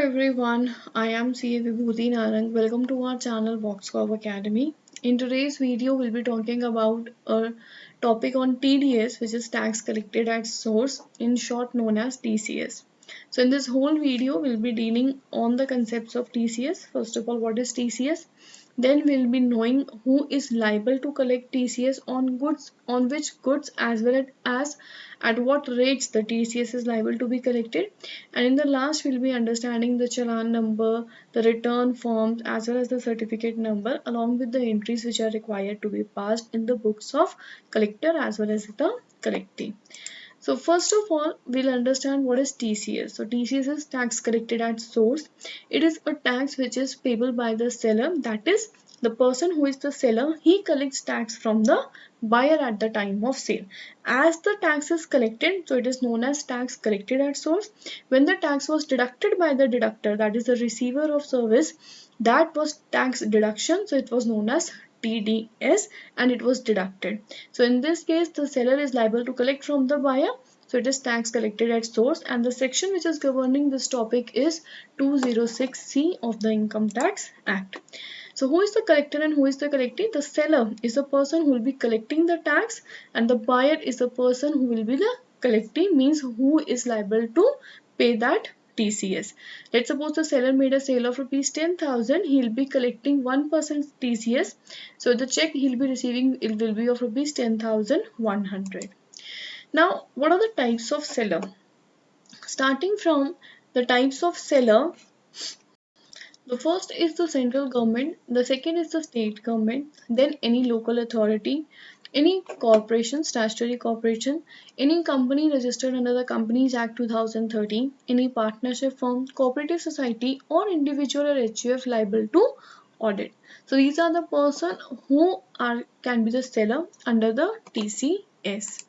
everyone, I am CA Vibhuti Narang. Welcome to our channel Voxcov Academy. In today's video, we'll be talking about a topic on TDS, which is tax collected at source, in short known as TCS. So in this whole video, we'll be dealing on the concepts of TCS. First of all, what is TCS? Then we'll be knowing who is liable to collect TCS on goods, on which goods, as well as at what rates the TCS is liable to be collected. And in the last, we'll be understanding the challan number, the return forms, as well as the certificate number, along with the entries which are required to be passed in the books of collector as well as the collectee. So first of all, we'll understand what is TCS. So TCS is tax collected at source. It is a tax which is payable by the seller, that is the person who is the seller, he collects tax from the buyer at the time of sale. As the tax is collected, so it is known as tax collected at source. When the tax was deducted by the deductor, that is the receiver of service, that was tax deduction, so it was known as TDS and it was deducted. So in this case, the seller is liable to collect from the buyer. So it is tax collected at source, and the section which is governing this topic is 206C of the Income Tax Act. So who is the collector and who is the collectee? The seller is the person who will be collecting the tax, and the buyer is the person who will be the collectee, means who is liable to pay that TCS. Let's suppose the seller made a sale of rupees 10,000, he will be collecting 1% TCS. So the check he will be receiving, it will be of rupees 10,100. Now, what are the types of seller? Starting from the types of seller, the first is the central government, the second is the state government, then any local authority, any corporation, statutory corporation, any company registered under the Companies Act 2013, any partnership firm, cooperative society, or individual or HUF liable to audit. So these are the person who can be the seller under the TCS.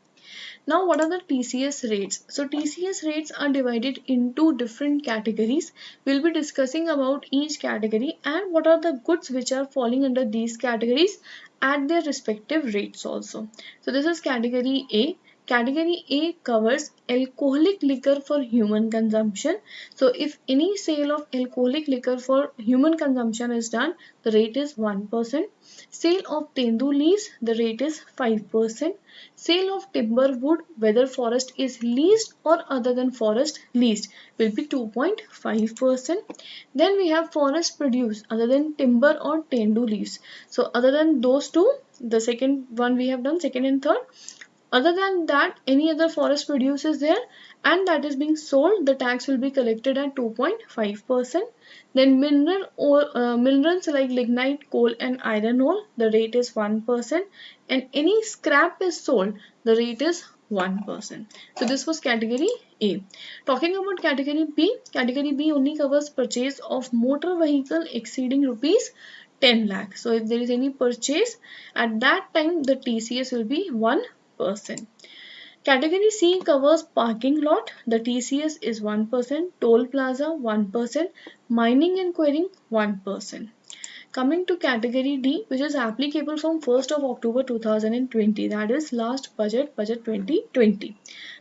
Now, what are the TCS rates? So TCS rates are divided into different categories. We'll be discussing about each category and what are the goods which are falling under these categories at their respective rates also. So this is category A. Category A covers alcoholic liquor for human consumption. So if any sale of alcoholic liquor for human consumption is done, the rate is 1%. Sale of tendu leaves, the rate is 5%. Sale of timber wood, whether forest is leased or other than forest leased, will be 2.5%. Then we have forest produce other than timber or tendu leaves. So other than those two, the second one we have done, second and third. Other than that, any other forest produce is there and that is being sold, the tax will be collected at 2.5%. Then minerals like lignite, coal and iron ore, the rate is 1%. And any scrap is sold, the rate is 1%. So this was category A. Talking about category B only covers purchase of motor vehicle exceeding rupees 10 lakh. So if there is any purchase, at that time the TCS will be 1%. Category C covers parking lot, the TCS is 1%, toll plaza 1%, mining and quarrying 1%. Coming to category D, which is applicable from 1st of October 2020, that is last budget 2020.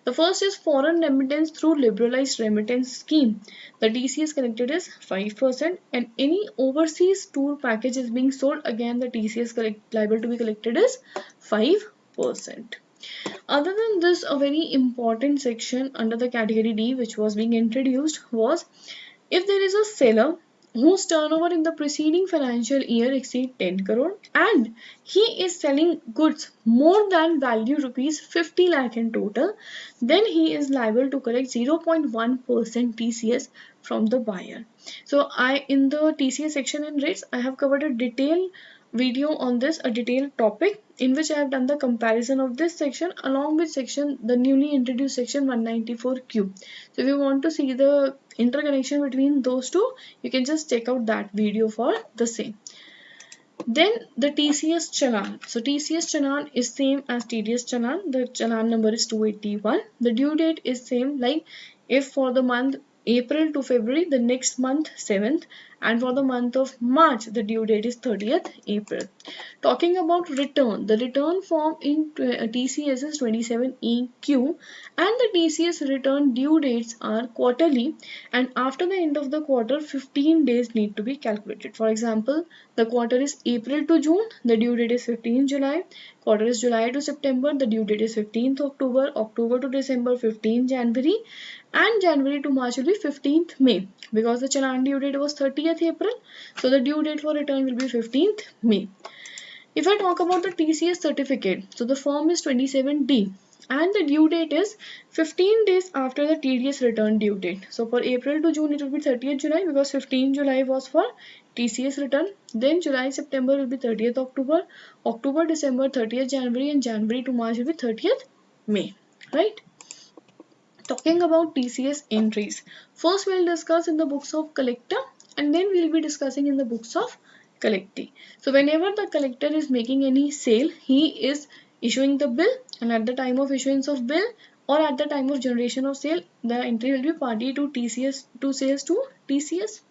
The first is foreign remittance through liberalized remittance scheme. The TCS collected is 5%, and any overseas tour package is being sold, again the TCS liable to be collected is 5%. Other than this, a very important section under the category D which was being introduced was if there is a seller whose turnover in the preceding financial year exceed 10 crore and he is selling goods more than value rupees 50 lakh in total, then he is liable to collect 0.1% TCS from the buyer. So in the TCS section and rates, I have covered a detailed video on this, a detailed topic in which I have done the comparison of this section along with the newly introduced section 194Q. So if you want to see the interconnection between those two, you can just check out that video for the same. Then the TCS challan. So TCS challan is same as TDS challan. The challan number is 281. The due date is same, like if for the month April to February, the next month 7th, and for the month of March the due date is 30th April. Talking about return, the return form in TCS is 27EQ, and the TCS return due dates are quarterly, and after the end of the quarter 15 days need to be calculated. For example, the quarter is April to June, the due date is 15 July. Quarter is July to September, the due date is 15th October. October to December 15 January, and January to March will be 15th May, because the challan due date was 30th April, so the due date for return will be 15th May. If I talk about the TCS certificate, so the form is 27D and the due date is 15 days after the TDS return due date. So for April to June it will be 30th July, because 15 July was for TCS return. Then July September will be 30th October, October December 30th January, and January to March will be 30th May, right? Talking about TCS entries, first we'll discuss in the books of collector, and then we'll be discussing in the books of collectee. So whenever the collector is making any sale, he is issuing the bill, and at the time of issuance of bill or at the time of generation of sale, the entry will be party to TCS, to sales to TCS.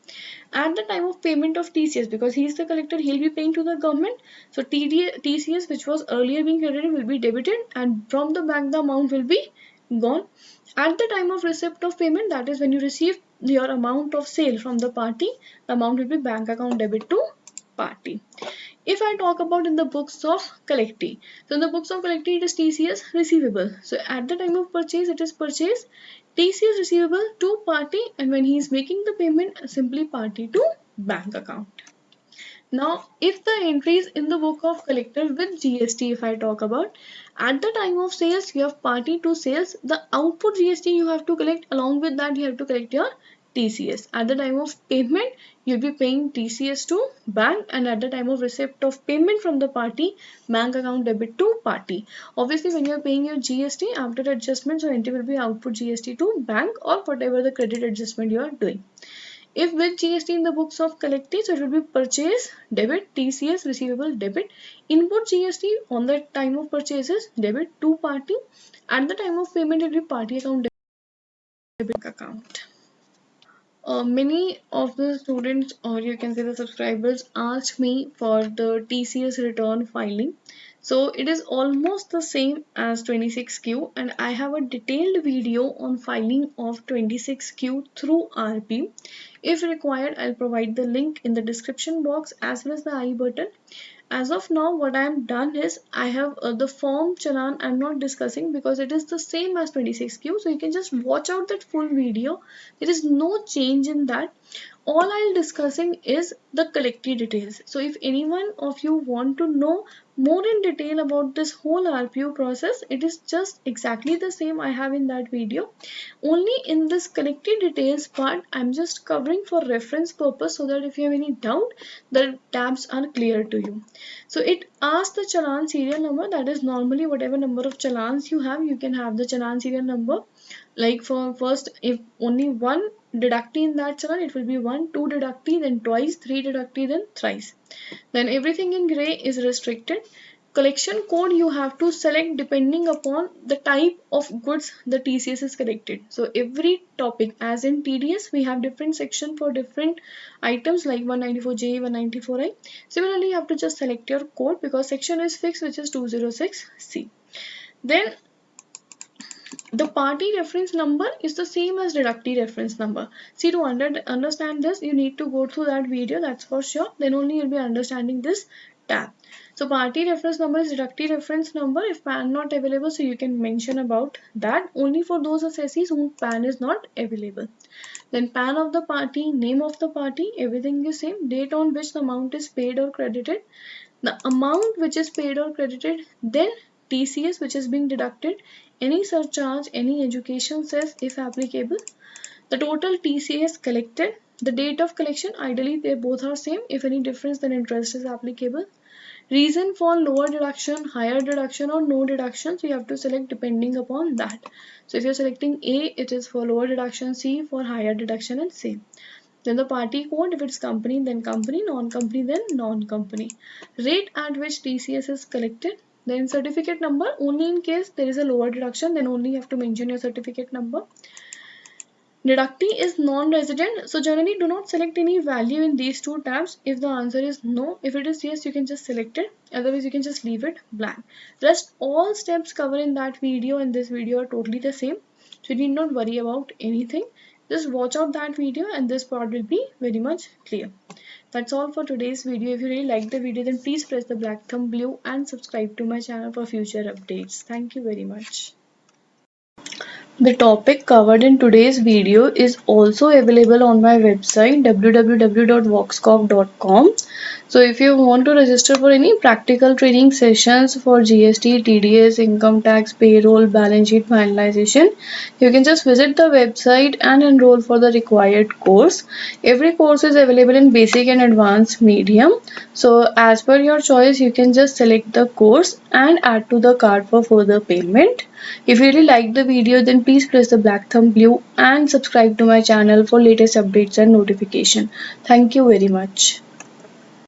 At the time of payment of TCS, because he is the collector, he'll be paying to the government. So TCS, which was earlier being credited, will be debited, and from the bank the amount will be gone. At the time of receipt of payment, that is when you receive your amount of sale from the party, the amount will be bank account debit to party. If I talk about in the books of collectee, so in the books of collectee it is TCS receivable. So at the time of purchase it is purchase TCS receivable to party, and when he is making the payment, simply party to bank account. Now, if the entries in the book of collector with GST, if I talk about, at the time of sales, you have party to sales, the output GST you have to collect, along with that you have to collect your TCS. At the time of payment, you'll be paying TCS to bank, and at the time of receipt of payment from the party, bank account debit to party. Obviously, when you're paying your GST, after adjustment, so entry will be output GST to bank or whatever the credit adjustment you are doing. If with GST in the books of collectee, so it will be purchase debit, TCS receivable debit, input GST on the time of purchases debit to party, at the time of payment it will be party account debit account. Many of the students, or you can say the subscribers, asked me for the TCS return filing. So it is almost the same as 26Q, and I have a detailed video on filing of 26Q through RP. If required, I'll provide the link in the description box as well as the I button. As of now, what I am done is I have the form challan I'm not discussing, because it is the same as 26Q. So you can just watch out that full video. There is no change in that. All I'll discussing is the collectee details. So if anyone of you want to know more in detail about this whole RPO process, it is just exactly the same I have in that video. Only in this collectee details part, I'm just covering for reference purpose, so that if you have any doubt, the tabs are clear to you. So it asks the challan serial number, that is normally whatever number of challans you have, you can have the challan serial number. Like for first, if only one deductee in that challan, it will be 1, 2 deductee, then twice, 3 deductee, then thrice. Then everything in gray is restricted. Collection code you have to select depending upon the type of goods the TCS is collected. So every topic, as in TDS, we have different section for different items like 194J, 194I. Similarly, you have to just select your code, because section is fixed, which is 206C. Then the party reference number is the same as deductee reference number. See, to understand this, you need to go through that video, that's for sure. Then only you'll be understanding this tab. So party reference number is deductee reference number. If PAN not available, so you can mention about that, only for those assessees whom PAN is not available. Then PAN of the party, name of the party, everything is same. Date on which the amount is paid or credited, the amount which is paid or credited, then TCS which is being deducted, any surcharge, any education cess if applicable, the total TCS collected, the date of collection, ideally they both are same. If any difference, then interest is applicable. Reason for lower deduction, higher deduction, or no deduction, so you have to select depending upon that. So if you're selecting A, it is for lower deduction, C for higher deduction, and same. Then the party code, if it's company, then company, non-company, then non-company. Rate at which TCS is collected. Then certificate number, only in case there is a lower deduction, then only you have to mention your certificate number. Deductee is non-resident, so generally do not select any value in these two tabs. If the answer is no, if it is yes, you can just select it, otherwise you can just leave it blank. Rest all steps covered in that video and this video are totally the same, so you need not worry about anything. Just watch out that video and this part will be very much clear. That's all for today's video. If you really liked the video, then please press the black thumb below and subscribe to my channel for future updates. Thank you very much. The topic covered in today's video is also available on my website www.voxcov.com. So if you want to register for any practical training sessions for GST, TDS, income tax, payroll, balance sheet finalization, you can just visit the website and enroll for the required course. Every course is available in basic and advanced medium. So as per your choice, you can just select the course and add to the cart for further payment. If you really like the video, then please press the black thumb below and subscribe to my channel for latest updates and notification. Thank you very much.